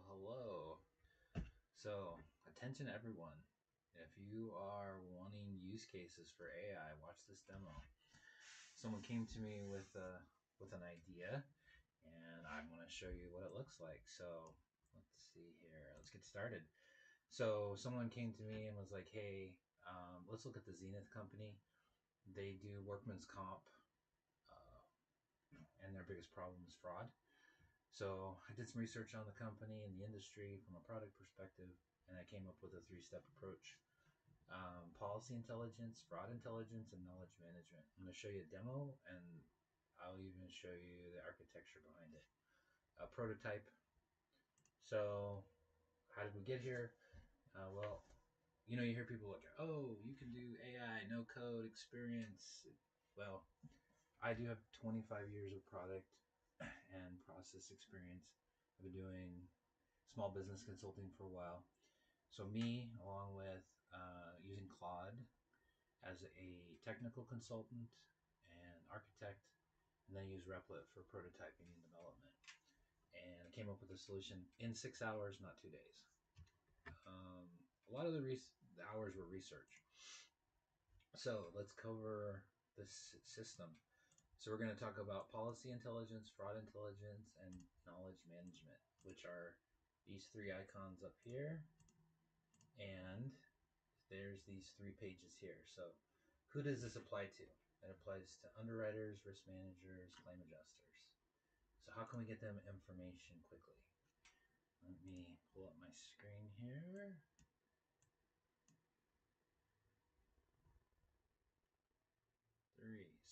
Hello. So, attention everyone. If you are wanting use cases for AI, watch this demo. Someone came to me with an idea, and I'm going to show you what it looks like. So, let's see here. Let's get started. So, someone came to me and was like, "Hey, let's look at the Zenith company. They do workman's comp, uh, and their biggest problem is fraud." So I did some research on the company and the industry from a product perspective, and I came up with a three-step approach: policy intelligence, fraud intelligence, and knowledge management. I'm going to show you a demo, and I'll even show you the architecture behind it. A prototype. So how did we get here? Well, you hear people like, "Oh, you can do AI, no code experience." Well, I do have 25 years of product and process experience. I've been doing small business consulting for a while. So me, along with using Claude as a technical consultant and architect, and then I use Replit for prototyping and development. And I came up with a solution in 6 hours, not 2 days. A lot of the hours were research. So let's cover this system. So we're going to talk about policy intelligence, fraud intelligence, and knowledge management, which are these three icons up here. And there's these 3 pages here. So who does this apply to? It applies to underwriters, risk managers, claim adjusters. So how can we get them information quickly? Let me pull up my screen here.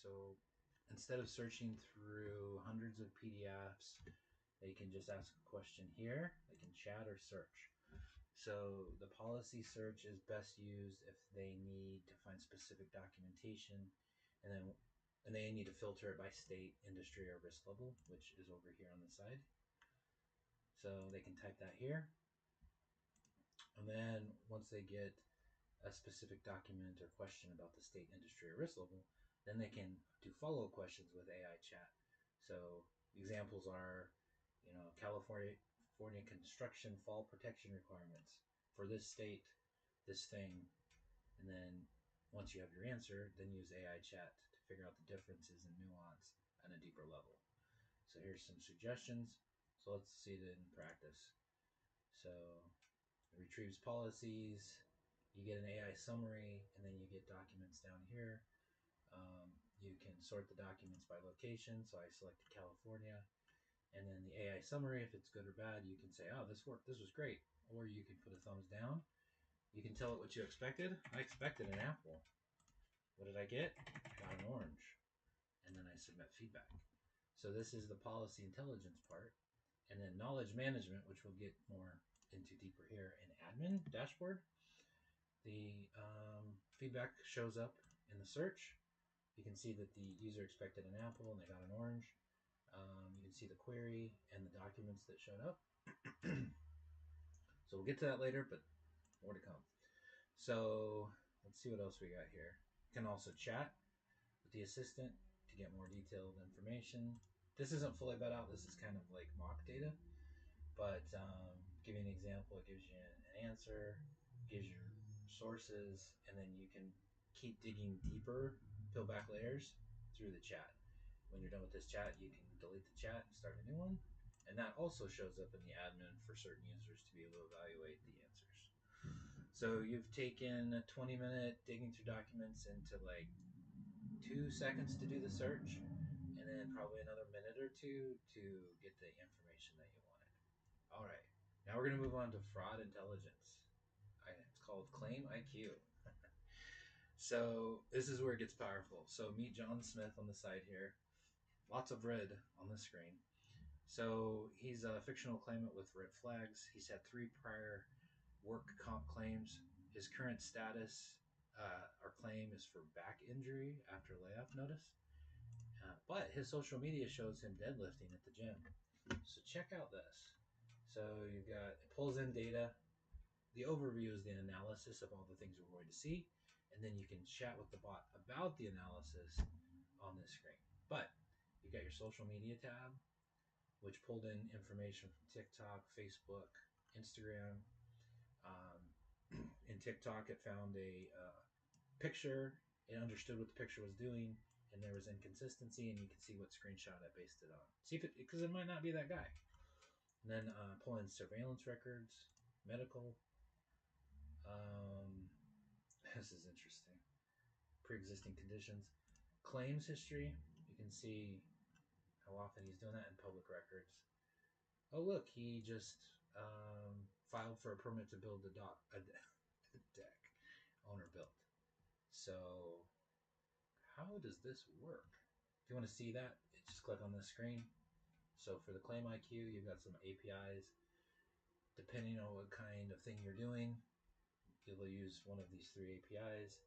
So instead of searching through hundreds of PDFs, they can just ask a question here. They can chat or search. So the policy search is best used if they need to find specific documentation, and they need to filter it by state, industry, or risk level, which is over here on the side. So they can type that here. And then once they get a specific document or question about the state, industry, or risk level, then they can do follow-up questions with AI chat. So examples are, California construction fall protection requirements for this state, this thing, and then once you have your answer, then use AI chat to figure out the differences and nuance on a deeper level. So here's some suggestions. So let's see it in practice. So it retrieves policies, you get an AI summary, and then you get documents down here. You can sort the documents by location. So I selected California, and then the AI summary, if it's good or bad, you can say, "Oh, this worked. This was great." Or you can put a thumbs down. You can tell it what you expected. I expected an apple. What did I get? Got an orange. And then I submit feedback. So this is the policy intelligence part. And then knowledge management, which we'll get more into deeper here in admin dashboard. The feedback shows up in the search. You can see that the user expected an apple and they got an orange. You can see the query and the documents that showed up. So we'll get to that later, but more to come. So let's see what else we got here. You can also chat with the assistant to get more detailed information. This isn't fully vet out. This is kind of like mock data, but give you an example. It gives you an answer, gives you sources, and then you can keep digging deeper, peel back layers through the chat. When you're done with this chat, you can delete the chat and start a new one. And that also shows up in the admin for certain users to be able to evaluate the answers. So you've taken a 20-minute digging through documents into like 2 seconds to do the search, and then probably another minute or two to get the information that you wanted. All right, now we're going to move on to fraud intelligence. It's called Claim IQ. So this is where it gets powerful. So meet John Smith on the side here. Lots of red on the screen. So he's a fictional claimant with red flags. He's had 3 prior work comp claims. His current status or claim is for back injury after layoff notice. But his social media shows him deadlifting at the gym. So check out this. So you've got, it pulls in data. The overview is the analysis of all the things we're going to see. And then you can chat with the bot about the analysis on this screen. But you got your social media tab. which pulled in information from TikTok, Facebook, Instagram. Um, in TikTok, it found a picture. It understood what the picture was doing, and there was inconsistency, and you can see what screenshot it based it on. See if it, because it might not be that guy. And then pull in surveillance records, medical. Um, this is interesting. Pre-existing conditions, claims history. You can see how often he's doing that in public records. Oh, look, he just filed for a permit to build a deck. Owner built. So, how does this work? If you want to see that, just click on the screen. So, for the Claim IQ, you've got some APIs. Depending on what kind of thing you're doing, you'll use one of these three APIs.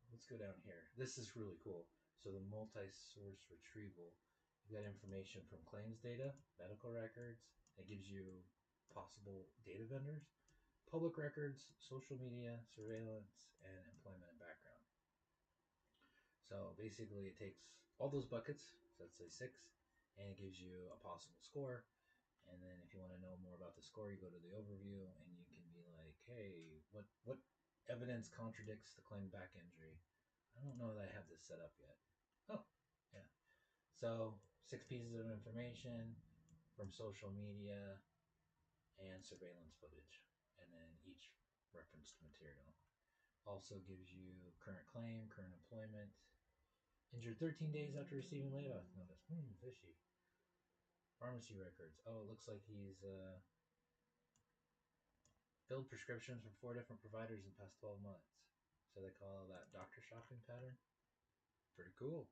Let's go down here. This is really cool. So, the multi-source retrieval. You've got information from claims data, medical records. It gives you possible data vendors, public records, social media, surveillance, and employment and background. So basically it takes all those buckets, so let's say 6, and it gives you a possible score. And then if you want to know more about the score, you go to the overview and you can be like, hey, what evidence contradicts the claim back injury? I don't know that I have this set up yet. Oh, yeah. So 6 pieces of information from social media and surveillance footage, and then each referenced material. Also gives you current claim, current employment, injured 13 days after receiving layoff notice. Fishy. Pharmacy records. Oh, it looks like he's filled prescriptions from 4 different providers in the past 12 months. So they call that doctor shopping pattern. Pretty cool.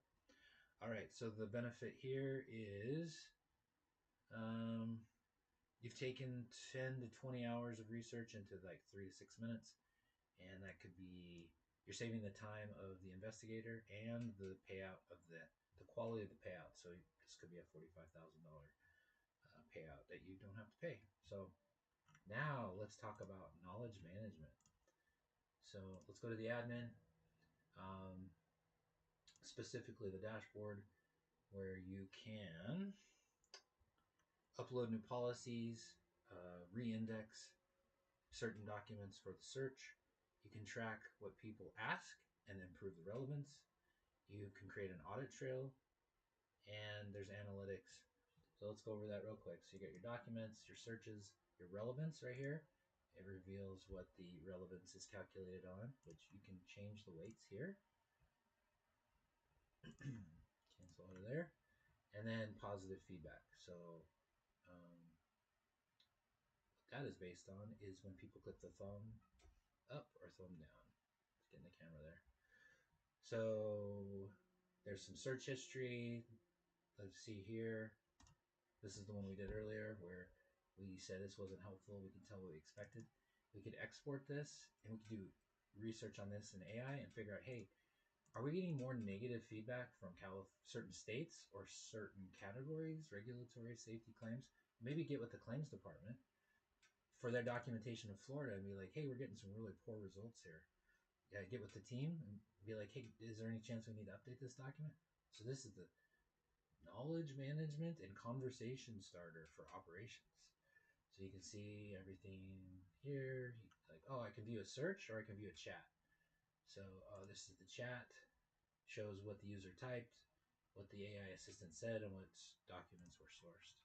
All right, so the benefit here is you've taken 10 to 20 hours of research into like 3 to 6 minutes. And that could be, you're saving the time of the investigator and the payout of the quality of the payout. So this could be a $45,000 payout that you don't have to pay. So now let's talk about knowledge management. So let's go to the admin, specifically the dashboard, where you can upload new policies, re-index certain documents for the search. You can track what people ask and improve the relevance. You can create an audit trail, and there's analytics. So let's go over that real quick. So you got your documents, your searches, your relevance right here. It reveals what the relevance is calculated on, which you can change the weights here. Cancel out of there. And then positive feedback. So what that is based on is when people click the thumb up or thumb down. Let's get in the camera there. So there's some search history. Let's see here. This is the one we did earlier where we said this wasn't helpful. We can tell what we expected. We could export this and we could do research on this in AI and figure out, hey, are we getting more negative feedback from certain states or certain categories, regulatory safety claims? Maybe get with the claims department for their documentation of Florida and be like, hey, we're getting some really poor results here. Yeah, get with the team and be like, hey, is there any chance we need to update this document? So this is the knowledge management and conversation starter for operations. So you can see everything here. Like, oh, I can view a search or I can view a chat. So this is the chat. Shows what the user typed, what the AI assistant said, and what documents were sourced.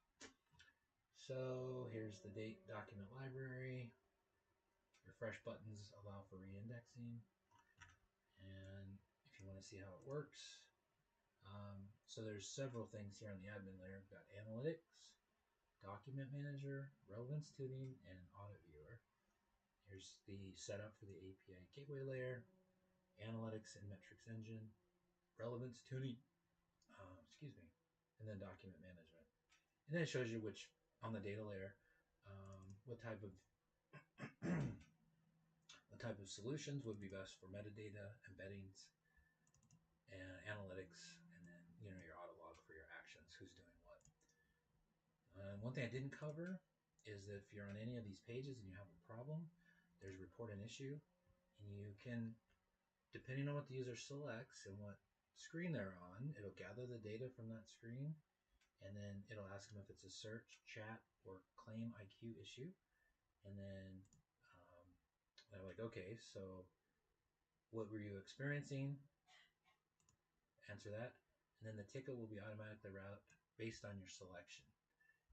So here's the date document library. Refresh buttons allow for re-indexing. And if you want to see how it works, so there's several things here on the admin layer. We've got analytics, document manager, relevance tuning, and audit viewer. Here's the setup for the API gateway layer, analytics and metrics engine, relevance tuning, and then document management. And then it shows you which, on the data layer, what type of solutions would be best for metadata, embeddings, and analytics, and then your audit log for your actions, who's doing what. One thing I didn't cover is that if you're on any of these pages and you have a problem, there's report an issue, and you can, depending on what the user selects and what screen they're on, it'll gather the data from that screen, and then it'll ask them if it's a search, chat, or claim IQ issue. And then they're like, okay, so what were you experiencing? Answer that. And then the ticket will be automatically routed based on your selection.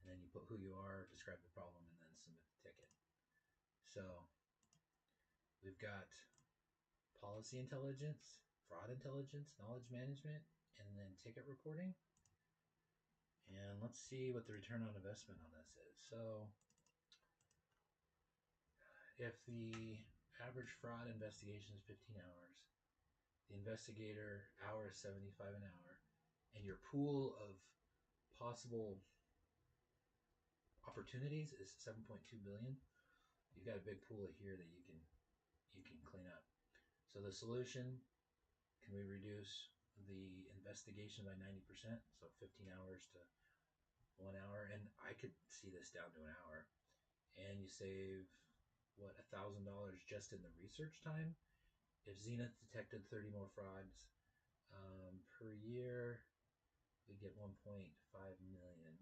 And then you put who you are, describe the problem, and then submit the ticket. So we've got policy intelligence, fraud intelligence, knowledge management, and then ticket reporting. And let's see what the return on investment on this is. So if the average fraud investigation is 15 hours, the investigator hour is 75 an hour, and your pool of possible opportunities is 7.2 billion, you've got a big pool here that you can clean up. So the solution, can we reduce the investigation by 90%? So 15 hours to 1 hour, and I could see this down to an hour, and you save what, $1,000 just in the research time. If Zenith detected 30 more frauds per year, we get 1.5 million.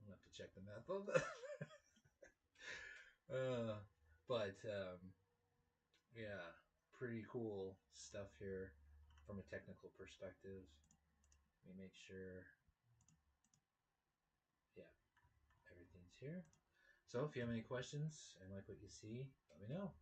I'll have to check the math on that. But yeah, pretty cool stuff here from a technical perspective. Let me make sure, yeah, everything's here. So if you have any questions and like what you see, let me know.